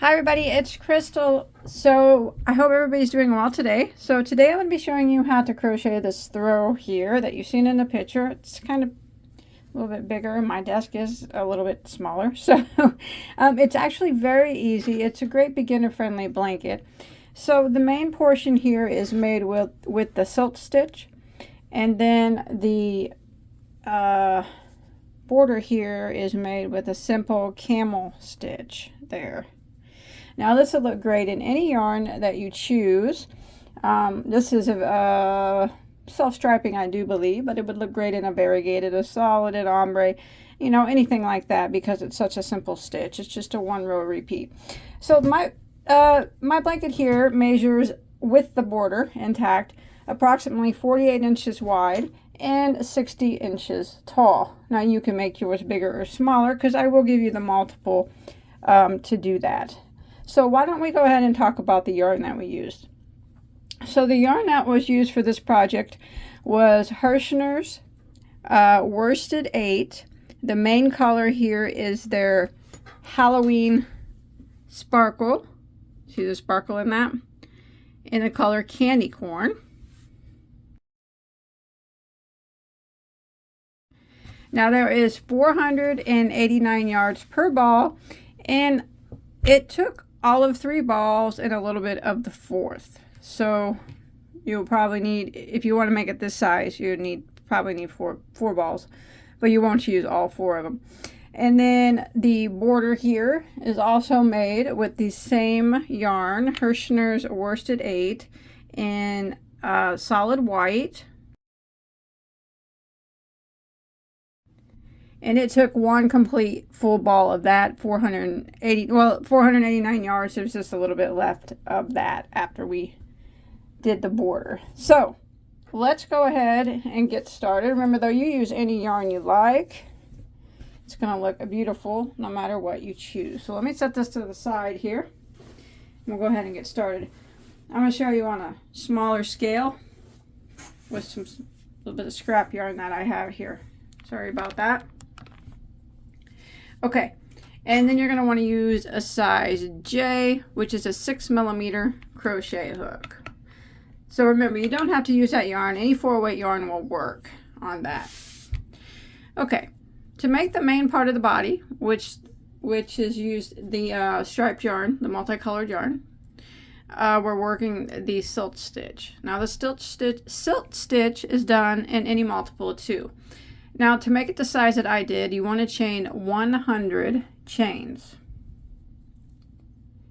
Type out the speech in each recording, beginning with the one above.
Hi everybody, it's Crystal. So I hope everybody's doing well today. So today I'm going to be showing you how to crochet this throw here that you've seen in the picture. It's kind of a little bit bigger and my desk is a little bit smaller. So it's actually very easy. It's a great beginner friendly blanket. So the main portion here is made with the silk stitch, and then the border here is made with a simple camel stitch there. Now this will look great in any yarn that you choose. This is a self-striping, I do believe, but it would look great in a variegated, a solid, an ombre, you know, anything like that, because it's such a simple stitch. It's just a one row repeat. So my blanket here measures, with the border intact, approximately 48 inches wide and 60 inches tall. Now you can make yours bigger or smaller, because I will give you the multiple to do that. So why don't we go ahead and talk about the yarn that we used. So the yarn that was used for this project was Hirschner's Worsted 8. The main color here is their Halloween Sparkle. See the sparkle in that? In the color Candy Corn. Now there is 489 yards per ball, and it took all of 3 balls and a little bit of the 4th. So you'll probably need, if you want to make it this size, you probably need four balls, but you won't use all 4 of them. And then the border here is also made with the same yarn, Hirschner's Worsted 8, in solid white. And it took 1 complete full ball of that, 489 yards. There's just a little bit left of that after we did the border. So let's go ahead and get started. Remember though, you use any yarn you like. It's going to look beautiful no matter what you choose. So let me set this to the side here. We'll go ahead and get started. I'm going to show you on a smaller scale with a little bit of scrap yarn that I have here. Sorry about that. Okay, and then you're going to want to use a size J, which is a 6mm crochet hook. So remember, you don't have to use that yarn. Any 4-weight yarn will work on that. Okay, to make the main part of the body, which is used the striped yarn, the multicolored yarn, we're working the silk stitch. Now the silk stitch is done in any multiple of 2. Now to make it the size that I did, you want to chain 100 chains.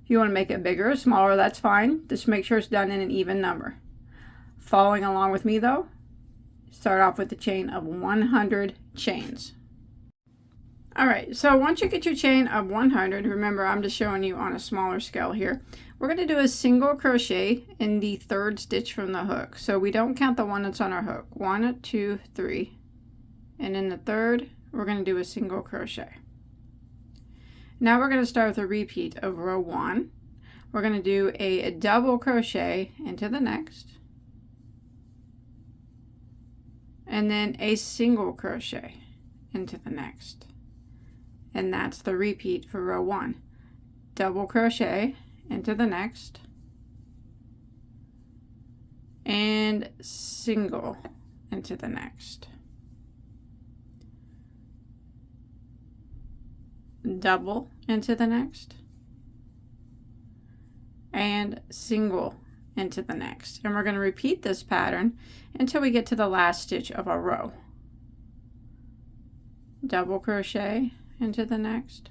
If you want to make it bigger or smaller, that's fine. Just make sure it's done in an even number. Following along with me though, start off with the chain of 100 chains. Alright, so once you get your chain of 100, remember I'm just showing you on a smaller scale here, we're going to do a single crochet in the 3rd stitch from the hook. So we don't count the one that's on our hook. 1, 2, 3. And in the 3rd, we're going to do a single crochet. Now we're going to start with a repeat of row 1. We're going to do a double crochet into the next, and then a single crochet into the next. And that's the repeat for row 1. Double crochet into the next, and single into the next. Double into the next, and single into the next. And we're going to repeat this pattern until we get to the last stitch of our row. Double crochet into the next,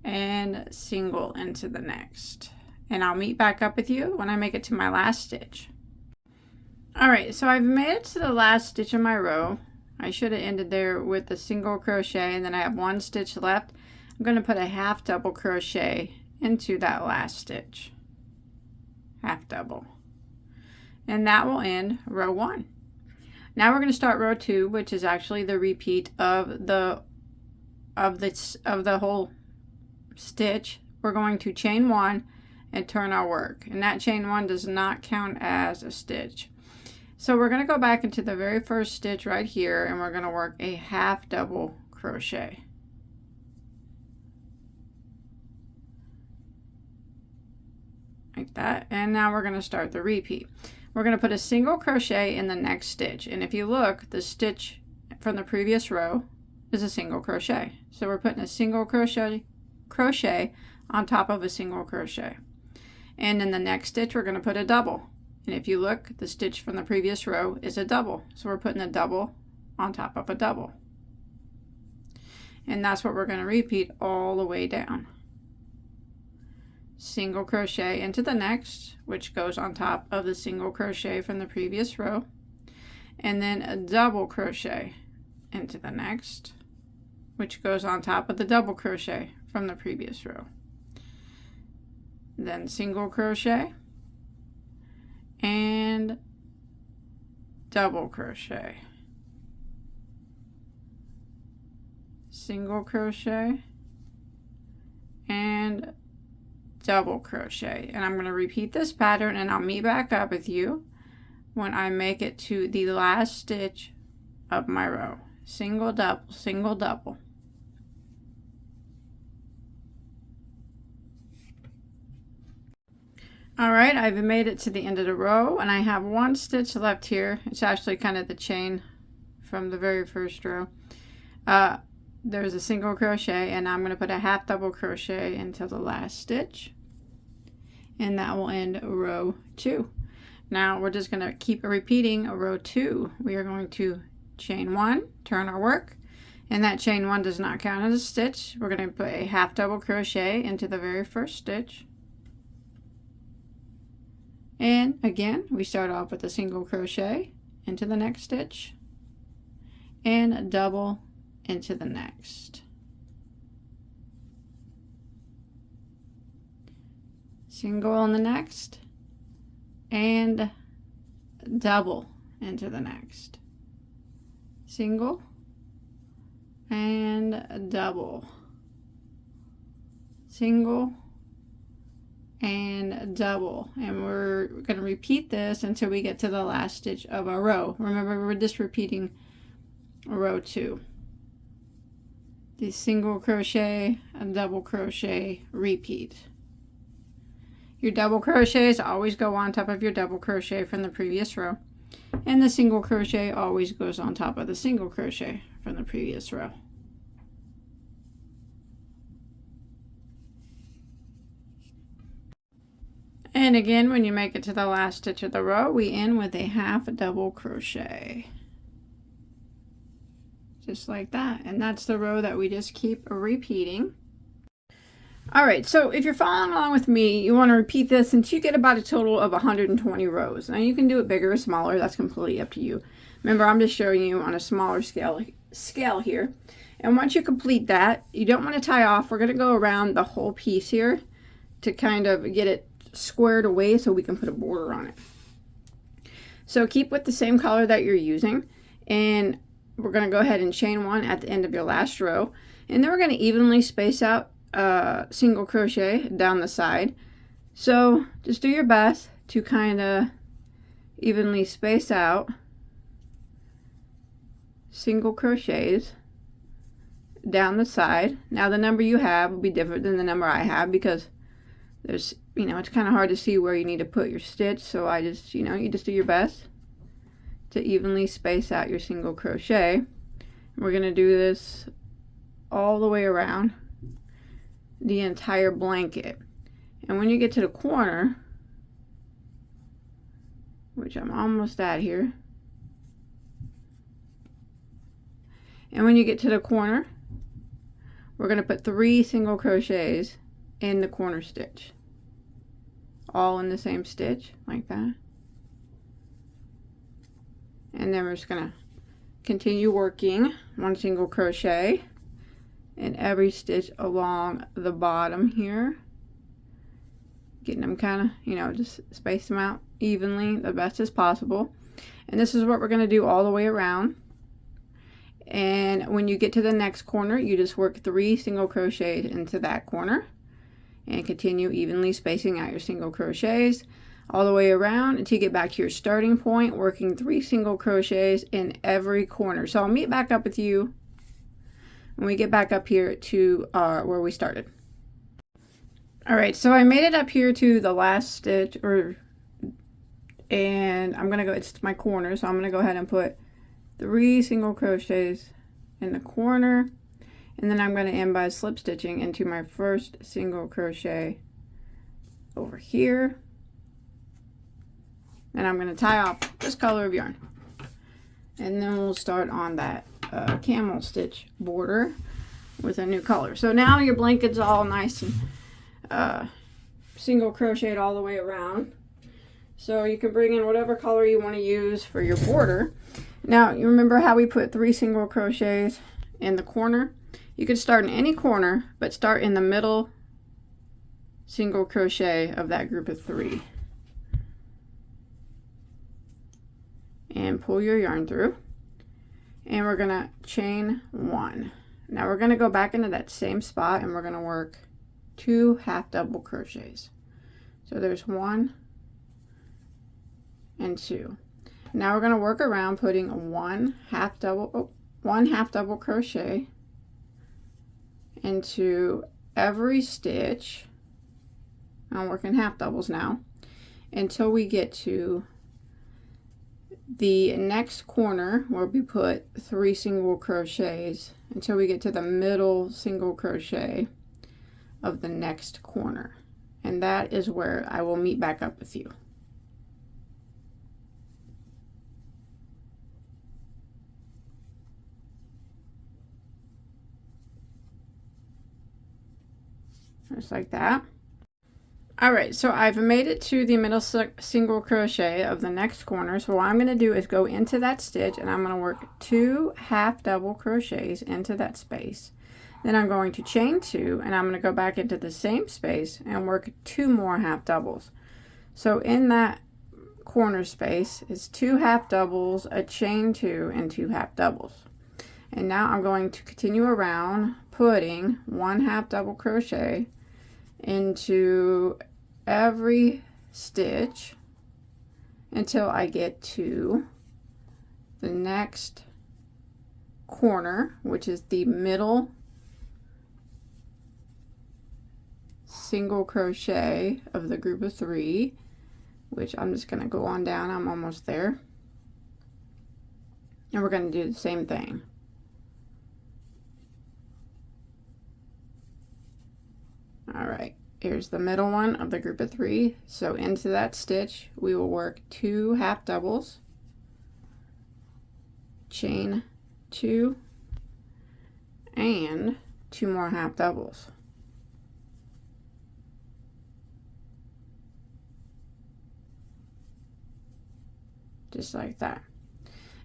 and single into the next. And I'll meet back up with you when I make it to my last stitch. Alright, so I've made it to the last stitch of my row. I should have ended there with a single crochet, and then I have 1 stitch left. I'm going to put a half double crochet into that last stitch. Half double. And that will end row 1. Now we're going to start row 2, which is actually the repeat of the whole stitch. We're going to chain 1 and turn our work. And that chain 1 does not count as a stitch. So we're going to go back into the very first stitch right here, and we're going to work a half double crochet. like that. And now we're going to start the repeat. We're going to put a single crochet in the next stitch, and if you look, the stitch from the previous row is a single crochet. So we're putting a single crochet on top of a single crochet, and in the next stitch we're going to put a double, and if you look, the stitch from the previous row is a double, so we're putting a double on top of a double, and that's what we're going to repeat all the way down. Single crochet into the next, which goes on top of the single crochet from the previous row, and then a double crochet into the next, which goes on top of the double crochet from the previous row, then single crochet and double crochet, single crochet and double crochet. And I'm going to repeat this pattern, and I'll meet back up with you when I make it to the last stitch of my row. Single, double, single, double. Alright, I've made it to the end of the row, and I have one stitch left here. It's actually kind of the chain from the very first row. There's a single crochet, and I'm going to put a half double crochet into the last stitch, and that will end row 2. Now we're just going to keep repeating row 2. We are going to chain 1, turn our work, and that chain 1 does not count as a stitch. We're going to put a half double crochet into the very first stitch, and again we start off with a single crochet into the next stitch and a double into the next, single in the next, and double into the next, single and double, single and double, and we're going to repeat this until we get to the last stitch of our row. Remember, we're just repeating row 2. The single crochet and double crochet, repeat. Your double crochets always go on top of your double crochet from the previous row, and the single crochet always goes on top of the single crochet from the previous row. And again, when you make it to the last stitch of the row, we end with a half double crochet. Just like that. And that's the row that we just keep repeating. Alright, so if you're following along with me, you want to repeat this until you get about a total of 120 rows. Now you can do it bigger or smaller, that's completely up to you. Remember, I'm just showing you on a smaller scale here. And once you complete that, you don't want to tie off. We're going to go around the whole piece here to kind of get it squared away so we can put a border on it. So keep with the same color that you're using, and we're going to go ahead and chain 1 at the end of your last row, and then we're going to evenly space out single crochet down the side. So just do your best to kind of evenly space out single crochets down the side. Now the number you have will be different than the number I have, because there's, you know, it's kind of hard to see where you need to put your stitch, so I just, you just do your best to evenly space out your single crochet. We're going to do this all the way around the entire blanket. And when you get to the corner, which I'm almost at here, and when you get to the corner, we're going to put 3 single crochets in the corner stitch, all in the same stitch like that. And then we're just going to continue working 1 single crochet in every stitch along the bottom here, getting them kind of, just space them out evenly the best as possible. And this is what we're going to do all the way around. And when you get to the next corner, you just work 3 single crochets into that corner and continue evenly spacing out your single crochets all the way around until you get back to your starting point, working 3 single crochets in every corner. So I'll meet back up with you when we get back up here to where we started. All right, so I made it up here to the last stitch, and I'm gonna go, it's my corner, so I'm gonna go ahead and put 3 single crochets in the corner, and then I'm going to end by slip stitching into my first single crochet over here, and I'm going to tie off this color of yarn, and then we'll start on that camel stitch border with a new color. So now your blanket's all nice and single crocheted all the way around, so you can bring in whatever color you want to use for your border. Now, you remember how we put 3 single crochets in the corner? You could start in any corner, but start in the middle single crochet of that group of 3. And pull your yarn through. And we're going to chain 1. Now we're going to go back into that same spot and we're going to work 2 half double crochets. So there's 1 and 2. Now we're going to work around putting one half double crochet into every stitch. I'm working half doubles now until we get to the next corner where we put 3 single crochets, until we get to the middle single crochet of the next corner, and that is where I will meet back up with you. Just like that. Alright, so I've made it to the middle single crochet of the next corner. So what I'm going to do is go into that stitch and I'm going to work 2 half double crochets into that space. Then I'm going to chain 2 and I'm going to go back into the same space and work 2 more half doubles. So in that corner space is 2 half doubles, a chain 2, and 2 half doubles. And now I'm going to continue around putting 1 half double crochet into every stitch until I get to the next corner, which is the middle single crochet of the group of 3, which I'm just going to go on down. I'm almost there, and we're going to do the same thing. All right, here's the middle one of the group of 3. So into that stitch we will work 2 half doubles, chain 2, and 2 more half doubles. Just like that.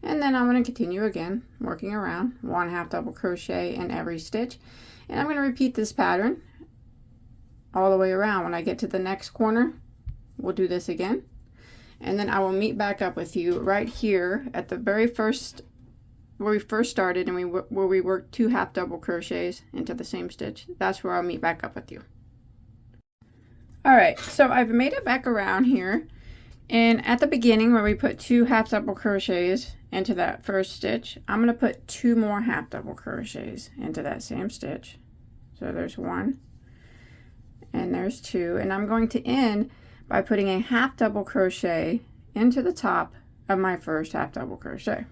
And then I'm going to continue again working around 1 half double crochet in every stitch, and I'm going to repeat this pattern all the way around. When I get to the next corner, we'll do this again, and then I will meet back up with you right here at the very first, where we first started, and where we worked 2 half double crochets into the same stitch. That's where I'll meet back up with you. Alright, so I've made it back around here, and at the beginning where we put 2 half double crochets into that first stitch, I'm going to put 2 more half double crochets into that same stitch. So there's 1 and there's 2, and I'm going to end by putting a half double crochet into the top of my first half double crochet.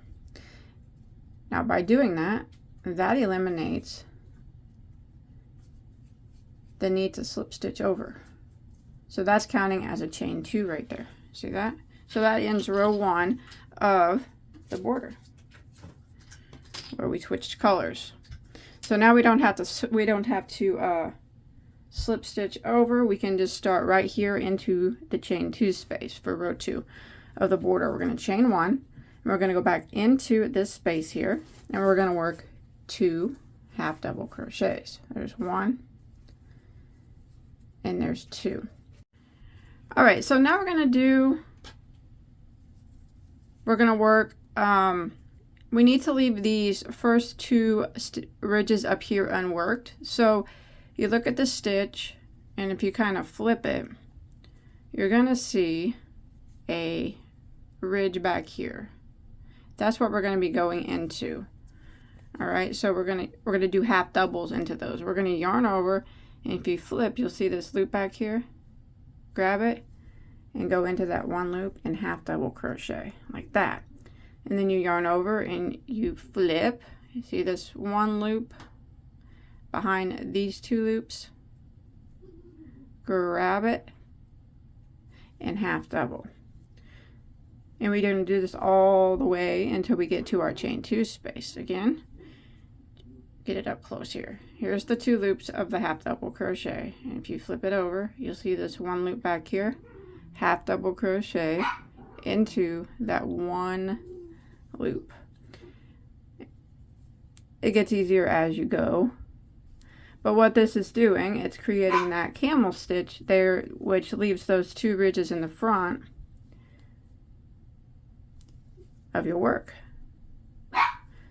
Now by doing that, that eliminates the need to slip stitch over. So that's counting as a chain 2 right there. See that? So that ends row 1 of the border where we switched colors. So now we don't have to slip stitch over. We can just start right here into the chain 2 space for row 2 of the border. We're going to chain 1 and we're going to go back into this space here, and we're going to work 2 half double crochets. There's 1 and there's 2. All right, so now we're going to work, we need to leave these first 2 ridges up here unworked. So you look at the stitch, and if you kind of flip it, you're going to see a ridge back here. That's what we're going to be going into. All right, so we're going to do half doubles into those. We're going to yarn over And if you flip, you'll see this loop back here. Grab it and go into that one loop and half double crochet like that. And then you yarn over and you flip. You see this one loop behind these two loops. Grab it and half double. And we're going to do this all the way until we get to our chain 2 space. Again, get it up close here. Here's the 2 loops of the half double crochet. And if you flip it over, you'll see this one loop back here, half double crochet into that one loop. It gets easier as you go. But what this is doing, it's creating that camel stitch there, which leaves those 2 ridges in the front of your work.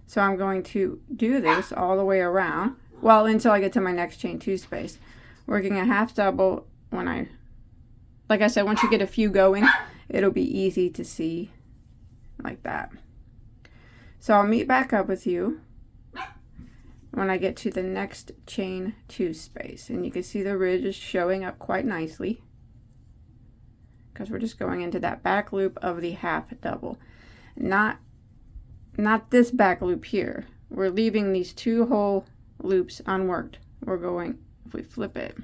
So I'm going to do this all the way around, well, until I get to my next chain 2 space, working a half double. When like I said, once you get a few going, it'll be easy to see like that. So I'll meet back up with you when I get to the next chain 2 space, and you can see the ridge is showing up quite nicely because we're just going into that back loop of the half double. Not this back loop here. We're leaving these 2 whole loops unworked. We're going, if we flip it,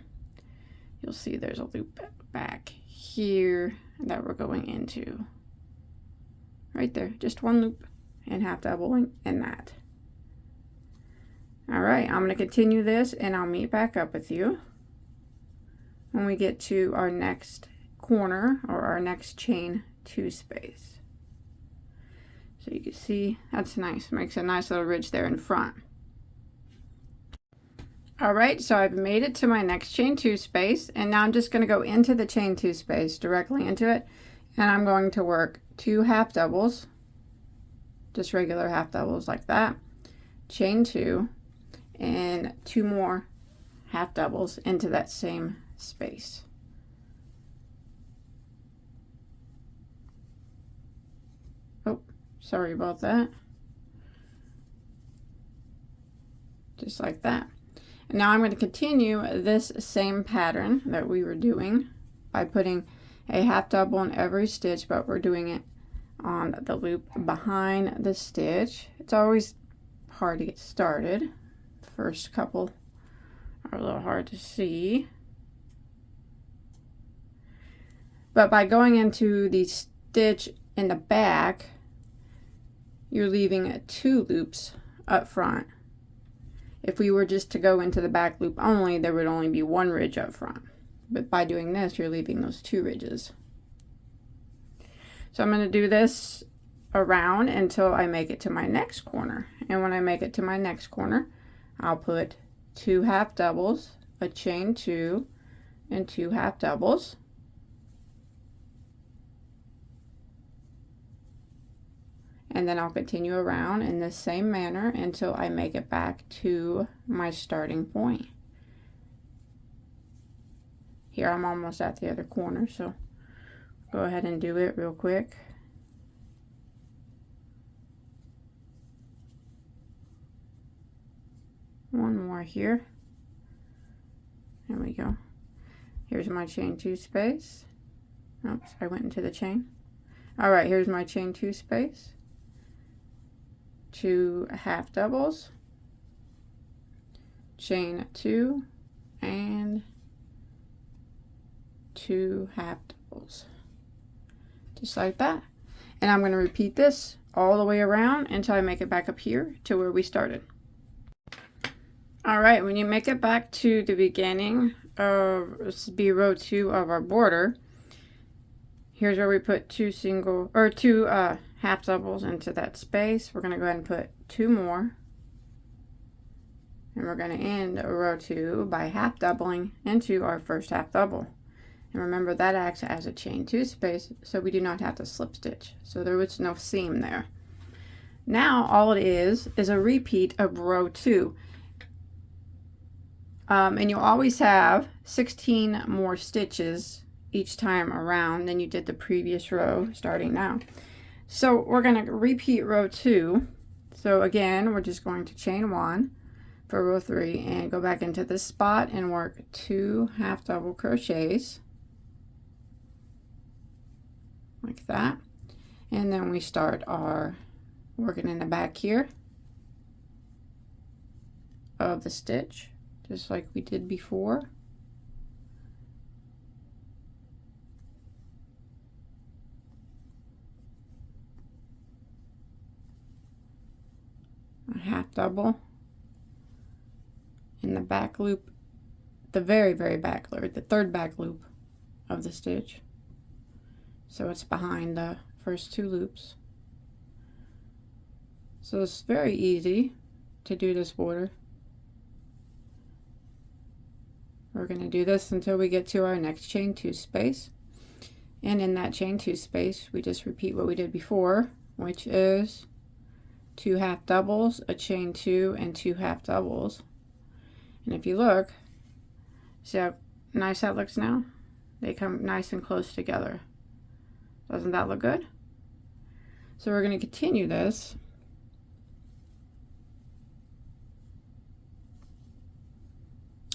you'll see there's a loop back here that we're going into. Right there, just 1 loop and half doubling in that. All right, I'm going to continue this and I'll meet back up with you when we get to our next corner or our next chain 2 space. So you can see that's nice, makes a nice little ridge there in front. All right, so I've made it to my next chain 2 space, and now I'm just going to go into the chain 2 space, directly into it, and I'm going to work 2 half doubles, just regular half doubles like that, chain 2, and 2 more half doubles into that same space. Oh, sorry about that. Just like that. And now I'm going to continue this same pattern that we were doing by putting a half double in every stitch, but we're doing it on the loop behind the stitch. It's always hard to get started. The first couple are a little hard to see. But by going into the stitch in the back, you're leaving 2 loops up front. If we were just to go into the back loop only, there would only be 1 ridge up front. But by doing this, you're leaving those 2 ridges. So I'm going to do this around until I make it to my next corner. And when I make it to my next corner, I'll put 2 half doubles, a chain 2, and 2 half doubles. And then I'll continue around in the same manner until I make it back to my starting point. Here I'm almost at the other corner, so go ahead and do it real quick. One more here. There we go. Here's my chain 2 space. Oops, I went into the chain. All right, here's my chain 2 space. 2 half doubles, chain 2, and 2 half doubles, just like that. And I'm going to repeat this all the way around until I make it back up here to where we started. All right, when you make it back to the beginning of, this will be row 2 of our border, here's where we put 2 half doubles into that space. We're going to go ahead and put 2 more, and we're going to end row 2 by half doubling into our first half double. And remember, that acts as a chain 2 space, so we do not have to slip stitch, so there was no seam there. Now all it is a repeat of row 2, and you'll always have 16 more stitches each time around than you did the previous row starting now. So we're going to repeat row 2. So again, we're just going to chain 1, for row 3 and go back into this spot and work 2 half double crochets like that. And then we start our working in the back here of the stitch, just like we did before. A half double in the back loop, the very back, or the third back loop of the stitch, so it's behind the first 2 loops. So it's very easy to do this border. We're going to do this until we get to our next chain 2 space, and in that chain 2 space we just repeat what we did before, which is 2 half doubles, a chain 2, and 2 half doubles. And if you look, see how nice that looks now? They come nice and close together. Doesn't that look good? So we're going to continue this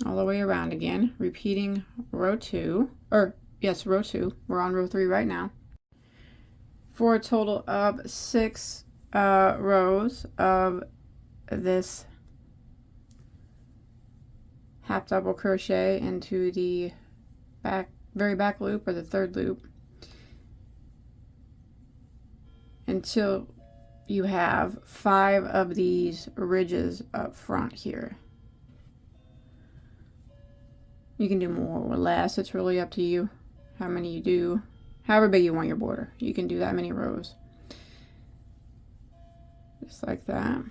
all the way around again, repeating row 2, or yes, row 2. We're on row 3 right now, for a total of 6 rows of this half double crochet into the very back loop, or the third loop, until you have 5 of these ridges up front here. You can do more or less, it's really up to you how many you do. However big you want your border, you can do that many rows. Just like that.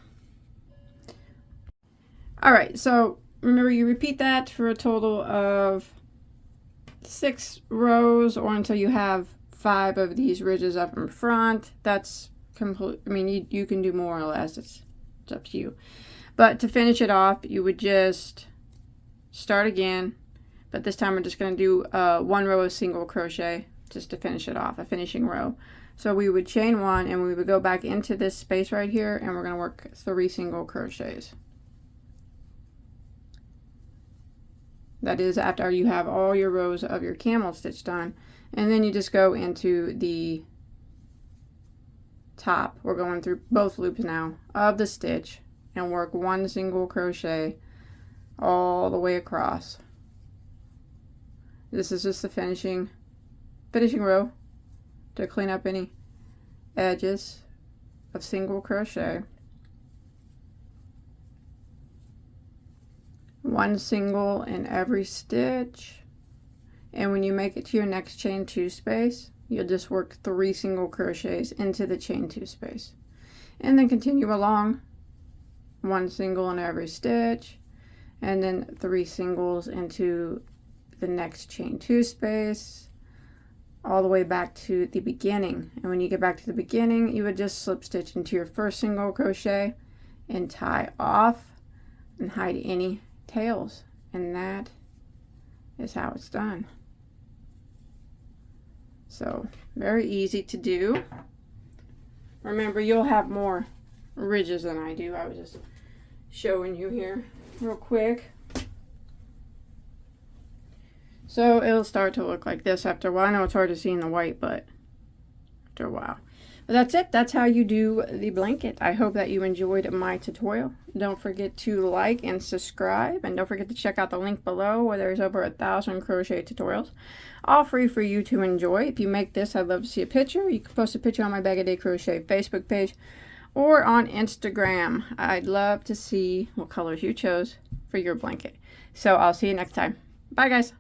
Alright, so remember, you repeat that for a total of 6 rows, or until you have 5 of these ridges up in front. That's complete. I mean, you can do more or less, it's up to you. But to finish it off, you would just start again, but this time we're just going to do 1 row of single crochet just to finish it off, a finishing row. So we would chain 1 and we would go back into this space right here, and we're going to work 3 single crochets. That is after you have all your rows of your camel stitch done. And then you just go into the top. We're going through both loops now of the stitch and work 1 single crochet all the way across. This is just the finishing row to clean up any edges of single crochet. 1 single in every stitch, and when you make it to your next chain 2 space, you'll just work 3 single crochets into the chain 2 space, and then continue along, 1 single in every stitch, and then 3 singles into the next chain 2 space, all the way back to the beginning. And when you get back to the beginning, you would just slip stitch into your first single crochet and tie off and hide any tails, and that is how it's done. So very easy to do. Remember, you'll have more ridges than I do. I was just showing you here real quick. So it'll start to look like this after a while. I know it's hard to see in the white, but after a while. But that's it. That's how you do the blanket. I hope that you enjoyed my tutorial. Don't forget to like and subscribe. And don't forget to check out the link below where there's over 1,000 crochet tutorials. All free for you to enjoy. If you make this, I'd love to see a picture. You can post a picture on my Bagoday Crochet Facebook page or on Instagram. I'd love to see what colors you chose for your blanket. So I'll see you next time. Bye, guys.